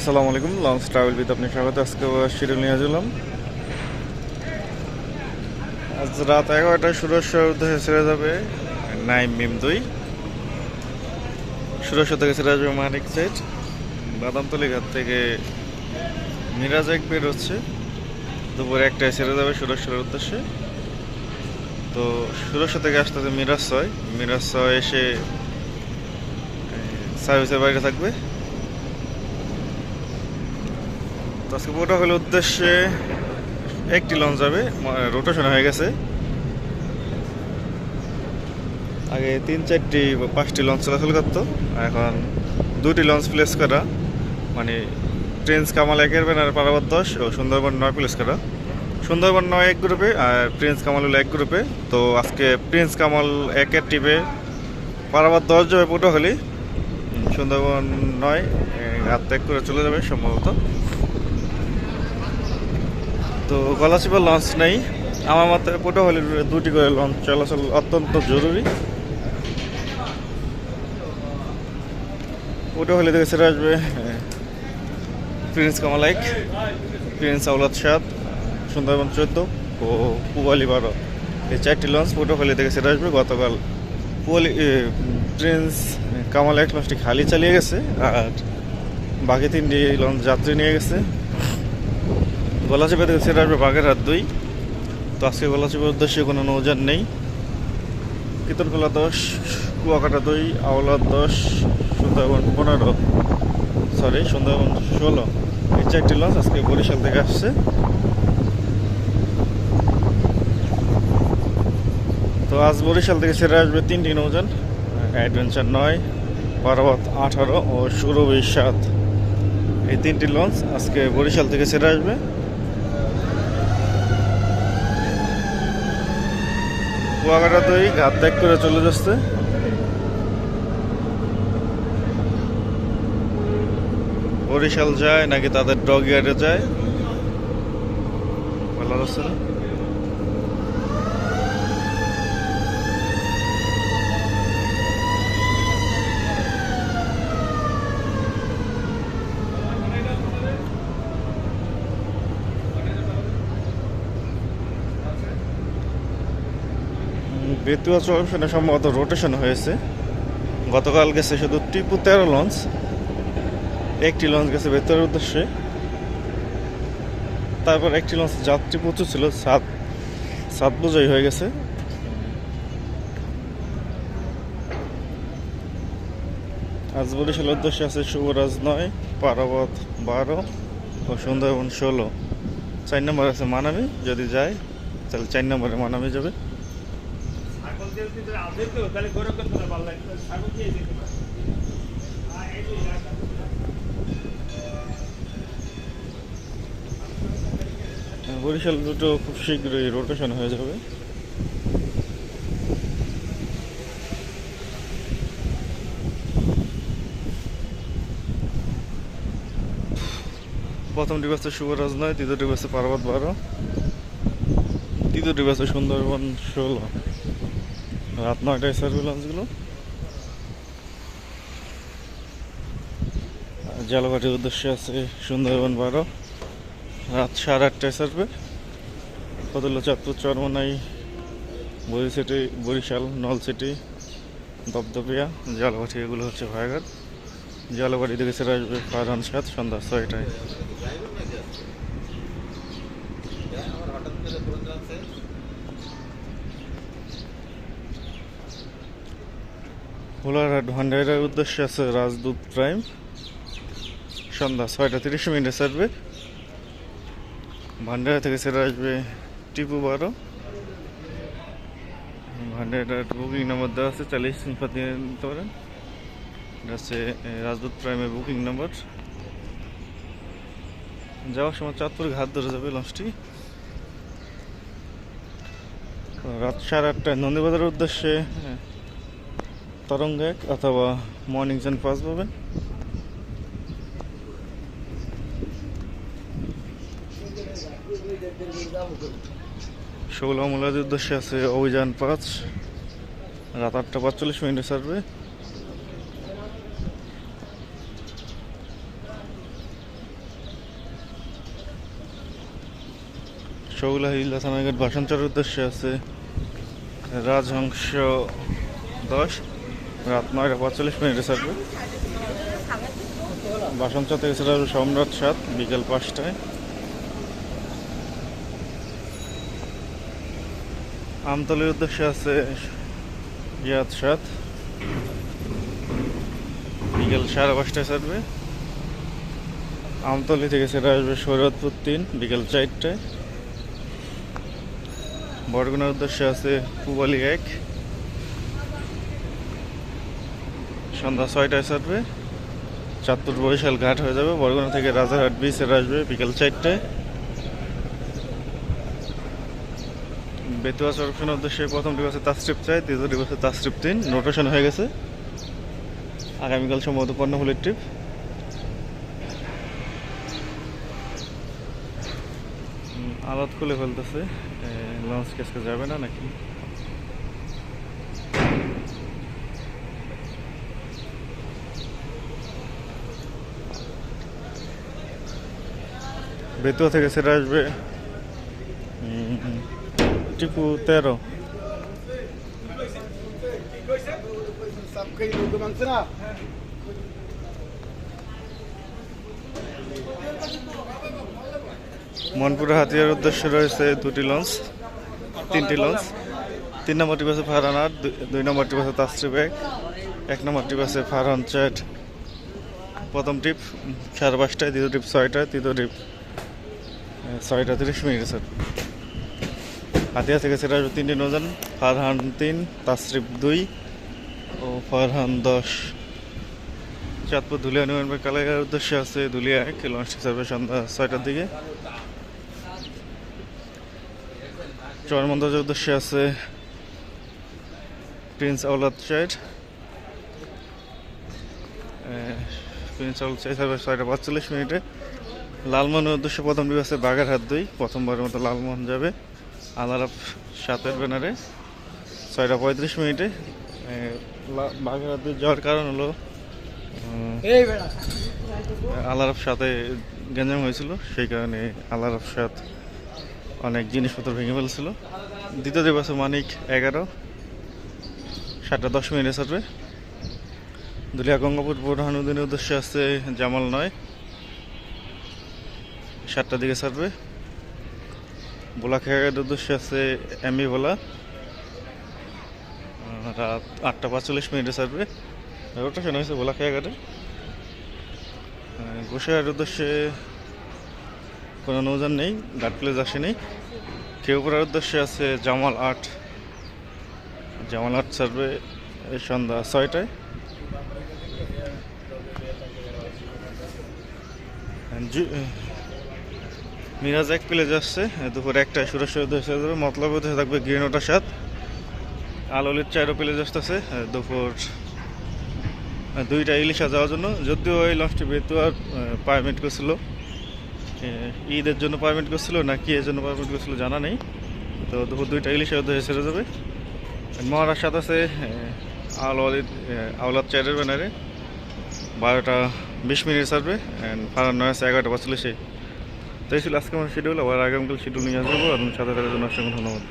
আসসালামু আলাইকুম, launch travel বিথ আপনি স্বাগত। আজকে শিডিউল নিয়ে আসলাম। আজ রাত 11টায় সুরেশ্বর উদ্দেশ্যে ছেড়ে যাবে নাইম মিম 2। সুরেশ্বর থেকে ছেড়ে আসবে মানিক জেট। বাদামতলি ঘাট থেকে মিরাজ এক বের হচ্ছে, দুপুর 1টায় ছেড়ে যাবে সুরেশ্বরের উদ্দেশ্যে। তো সুরেশ্বর থেকে আসতে মিরাজ 6 এসে সার্ভিসের বাইরে থাকবে। তো আজকে পটুয়াখালীর উদ্দেশ্যে একটি লঞ্চ যাবে, রোটেশন হয়ে গেছে। আগে 3-4-5টি লঞ্চ চলাচল করতো, এখন 2টি লঞ্চ প্লেস করা, মানে প্রিন্স কামাল 1-এর ব্যানার পারাবত 10 ও সুন্দরবন 9 প্লেস করা। সুন্দরবন 9 এক গ্রুপে আর প্রিন্স কামাল হলো এক গ্রুপে। তো আজকে প্রিন্স কামাল 1-এর টিপে পারাবত 10 যাবে পটুয়াখালী, সুন্দরবন 9 ঘাট ত্যাগ করে চলে যাবে সম্ভবত। তো গলাচিপা লঞ্চ নেই আমার মতে, পটুয়াখালীর 2টি করে লঞ্চ চলাচল অত্যন্ত জরুরি। পটুয়াখালী থেকে ছেড়ে আসবে প্রিন্স কামাল 1, প্রিন্স আওলাদ 7, সুন্দরবন 14 ও পুবালি 12। এই 4টি লঞ্চ পটুয়াখালী থেকে ছেড়ে আসবে। গতকাল প্রিন্স কামাল 1 লঞ্চটি খালি চালিয়ে গেছে, আর বাকি 3টি লঞ্চ যাত্রী নিয়ে গেছে। গলাচিপা থেকে ছেড়ে আসবে বাগেরহাট 2। তো আজকে গলাচিপার উদ্দেশ্যে কোনো নৌযান নেই। কিতনখোলা 10, কুয়াকাটা 2, আওলাদ 10, সুন্দরবন 16। এই 4টি লঞ্চ আজকে বরিশাল থেকে আসছে। তো আজ বরিশাল থেকে ছেড়ে আসবে 3টি নৌযান, অ্যাডভেঞ্চার 9, পারাবত 18 ও সুরভি 7। এই 3টি লঞ্চ আজকে বরিশাল থেকে ছেড়ে আসবে। কুয়াকাটা 2 ঘাট ত্যাগ করে চলে যাচ্ছে। বরিশাল যায় নাকি তাদের ডগ ইয়ার্ডে যায় বলা যাচ্ছে না। বেতুয়া চরমশনে সম্ভবত রোটেশন হয়েছে। গতকাল গেছে শুধু টিপু 13 লঞ্চ, একটি লঞ্চ গেছে বেতুয়ার উদ্দেশ্যে। তারপর একটি লঞ্চ যাত্রী প্রচুর ছিল, 7 বোঝাই হয়ে গেছে। আজ বরিশালের উদ্দেশ্যে আছে শুভরাজ 9, পারাবত 12 ও সুন্দরবন 16। 4 নম্বর আছে মানামি, যদি যায় তাহলে 4 নম্বরে মানামি যাবে। বরিশাল দুটো খুব শীঘ্রই রোটেশন হয়ে যাবে। প্রথম ডিপ আছে শুভরাজ 9, দ্বিতীয় ডিপ আছে পার্বত 12, তৃতীয় ডিপ আছে সুন্দরবন 16। রাত 9টায় সার্ভে লঞ্চগুলো। জালঘাটির উদ্দেশ্যে আছে সুন্দরবন 12, রাত 8:30টায় সার্ভে। ফতুল্লা, চাঁদপুর, চরমনাই, বরিশাল, নলছিটি, দপদপিয়া, জালঘাটি এগুলো হচ্ছে ভাইঘাট। জালঘাটি থেকে ছেড়ে আসবে ফারহান 7 সন্ধ্যা 6টায়। ভোলারহাট ভান্ডারের উদ্দেশ্যে আছে রাজদূত প্রাইম, সন্ধ্যা 6টা 30 সার্ভে। ভান্ডারা থেকে ছেড়ে আসবে টিপু 12। ভান্ডারার বুকিং নাম্বার দেওয়া আছে, 40 দিয়ে নিতে পারেন। এটা হচ্ছে রাজদূত প্রাইমের বুকিং নাম্বার। যাওয়ার সময় চাঁদপুর ঘাট ধরে যাবে লঞ্চটি। রাত 8:30টায় নন্দীবাজারের উদ্দেশ্যে তরঙ্গ 1 অথবা মর্নিং জন 5 পাবেন। ষোলা মোলাদের উদ্দেশ্যে আছে অভিযান 5, রাত 8টা 45 সার্ভে। শৌলা হিল্লা থানাঘাট ভাষণচরের উদ্দেশ্যে আছে রাজহংস 10, রাত 9:45 ছাড়বে। ভাষণচর থেকে ছিল সম্রাট 7 বিকেল 5টায়। আমতলির উদ্দেশ্যে আছে ইয়াদ 7 বিকেল 5:30 ছাড়বে। আমতলি থেকে সেটা আসবে শরীয়তপুর 3 বিকেল 4টায়। বরগুনার উদ্দেশ্যে আছে পুবালি 1 সন্ধ্যা 6টায় ছাড়বে। চাঁদপুর বরিশাল ঘাট হয়ে যাবে। বরগুনা থেকে রাজারহাট বিচের আসবে বিকেল 4টায়। বেতুয়া সরপশনের উদ্দেশ্যে প্রথম ডিপ আছে তাসরিফ 4, দ্বিতীয় ডিপ আছে তাসরিফ 3, নোটেশন হয়ে গেছে। আগামীকাল সম্ভবত কর্ণফুলীর ট্রিপ। আলাদ খুলে ফেলতেছে, লঞ্চ কেসকে যাবে না নাকি? বেতুয়া থেকে সেটা আসবে টিপু 13। মনপুরা হাতিয়ার উদ্দেশ্যে রয়েছে 2টি লঞ্চ, 3টি লঞ্চ। 3 নম্বর টিপ আছে ফারহান 8, 2 নম্বর টিপ আছে তাসরিফ 1, 1 নম্বর টিপ আছে ফারহান 4। প্রথম টিপ 5:30টায়, দ্বিতীয় টিপ 6টায়, তৃতীয় টিপ 6:30 স্যার। হাতিয়া থেকে সেটা আসবে 3টি নৌযান, ফারহান 3, তাসরিফ 2 ও ফারহান 10। চাঁদপুর ধুলিয়া নিউ কালাইয়ের উদ্দেশ্যে আছে ধুলিয়া 1, লঞ্চটি ছাড়বে সন্ধ্যা 6টার দিকে। চরমন্দাজের উদ্দেশ্যে আছে প্রিন্স আওলাদ 4, প্রিন্স আওলাদ 4 ছাড়বে 6:45। লালমোহনের উদ্দেশ্যে প্রথম ডিপ আছে বাগেরহাট 2, প্রথমবারের মতো লালমোহন যাবে আলারাপ 7-এর ব্যানারে 6:35। বাগেরহাট 2 যাওয়ার কারণ হলো আলারাপ 7-এ গ্যাঞ্জাম হয়েছিল, সেই কারণে আলারাপ 7 অনেক জিনিসপত্র ভেঙে ফেলছিল। দ্বিতীয় ডিপ আছে মানিক 11, 7:10 ছাড়বে। দুলিয়া গঙ্গাপুর বোরহানুদ্দিনের উদ্দেশ্যে আছে জামাল 9, 7টার দিকে ছাড়বে। বোলাখাঘাটের উদ্দেশ্যে আছে এমবি ভোলা, রাত 8:45 ছাড়বে। রোটেশন হয়েছে বোলাখাঘাটে। গোসাইয়ের উদ্দেশ্যে কোনো নৌযান নেই, ঘাট প্লেস আসেনি। কেউপুরার উদ্দেশ্যে আছে জামাল 8, জামাল 8 ছাড়বে সন্ধ্যা 6টায়। মিরাজ 1 প্লেজ আসছে দুপুর 1টায় সুরেশ্বর উদ্দেশ্যে যাবে। মতলব উদ্দেশ্যে থাকবে গ্রিনোটা 7, আলোলির 4 প্লেজ আসতেছে দুপুর 2টা ইলিশা যাওয়ার জন্য। যদিও এই লঞ্চটি বেতুয়ার পারমিট করছিল, ঈদের জন্য পারমিট করছিল না কি এর জন্য পারমিট করছিল জানা নেই। তো দুপুর 2টা ইলিশা উদ্দেশ্যে ছেড়ে যাবে। মহারাজ 7 আছে আওলাদ 4-এর ব্যানারে 12:20 ছাড়বে। ফারহান 9 আছে 11:45। তো এই ছিল আজকে আমার শিডিউল। আবার আগামীকাল শিডিউল নিয়ে আসবো। আপনার সাথে থাকার জন্য অসংখ্য ধন্যবাদ।